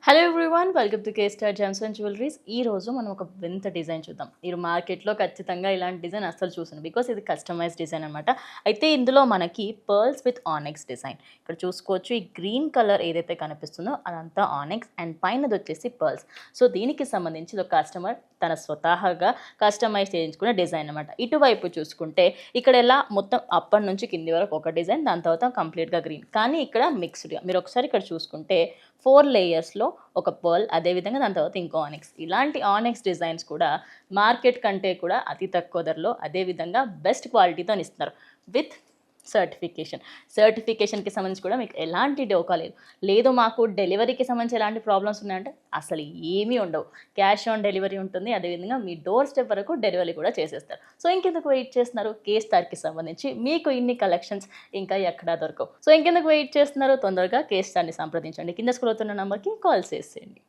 Hello everyone, welcome to K star gems and jewelleries. ఈ రోజు మనం ఒక వింత డిజైన్ చూద్దాం. మీరు మార్కెట్లో ఖచ్చితంగా ఇలాంటి డిజైన్ అస్సలు చూసాను, బికాస్ ఇది కస్టమైజ్ డిజైన్ అనమాట. అయితే ఇందులో మనకి పర్ల్స్ విత్ ఆనెక్స్ డిజైన్ ఇక్కడ చూసుకోవచ్చు. ఈ గ్రీన్ కలర్ ఏదైతే కనిపిస్తుందో అదంతా ఆనెక్స్ అండ్ పైనది వచ్చేసి పర్ల్స్. సో దీనికి సంబంధించి ఒక కస్టమర్ తన స్వతహాగా కస్టమైజ్ చేయించుకునే డిజైన్ అనమాట. ఇటువైపు చూసుకుంటే ఇక్కడ ఎలా మొత్తం అప్పటి నుంచి కింది వరకు ఒక డిజైన్, దాని తర్వాత కంప్లీట్గా గ్రీన్, కానీ ఇక్కడ మిక్స్డ్గా మీరు ఒకసారి ఇక్కడ చూసుకుంటే 4 లేయర్స్లో ఒక పర్ల్, అదేవిధంగా దాని తర్వాత ఇంకో ఆనెక్స్. ఇలాంటి ఆనెక్స్ డిజైన్స్ కూడా మార్కెట్ కంటే కూడా అతి తక్కువ ధరలో అదేవిధంగా బెస్ట్ క్వాలిటీతో ఇస్తున్నారు విత్ సర్టిఫికేషన్కి సంబంధించి కూడా మీకు ఎలాంటి డోకా లేదు మాకు డెలివరీకి సంబంధించి ఎలాంటి ప్రాబ్లమ్స్ ఉన్నాయంటే అసలు ఏమీ ఉండవు. క్యాష్ ఆన్ డెలివరీ ఉంటుంది, అదేవిధంగా మీ డోర్ స్టెప్ వరకు డెలివరీ కూడా చేసేస్తారు. సో ఇంకెందుకు వెయిట్ చేస్తున్నారు? కే స్టార్కి సంబంధించి మీకు ఇన్ని కలెక్షన్స్ ఇంకా ఎక్కడా దొరకవు. సో ఇంకెందుకు వెయిట్ చేస్తున్నారు? తొందరగా కే స్టార్ని సంప్రదించండి. కింద స్క్రోల్ అవుతున్న నెంబర్కి కాల్ చేసేయండి.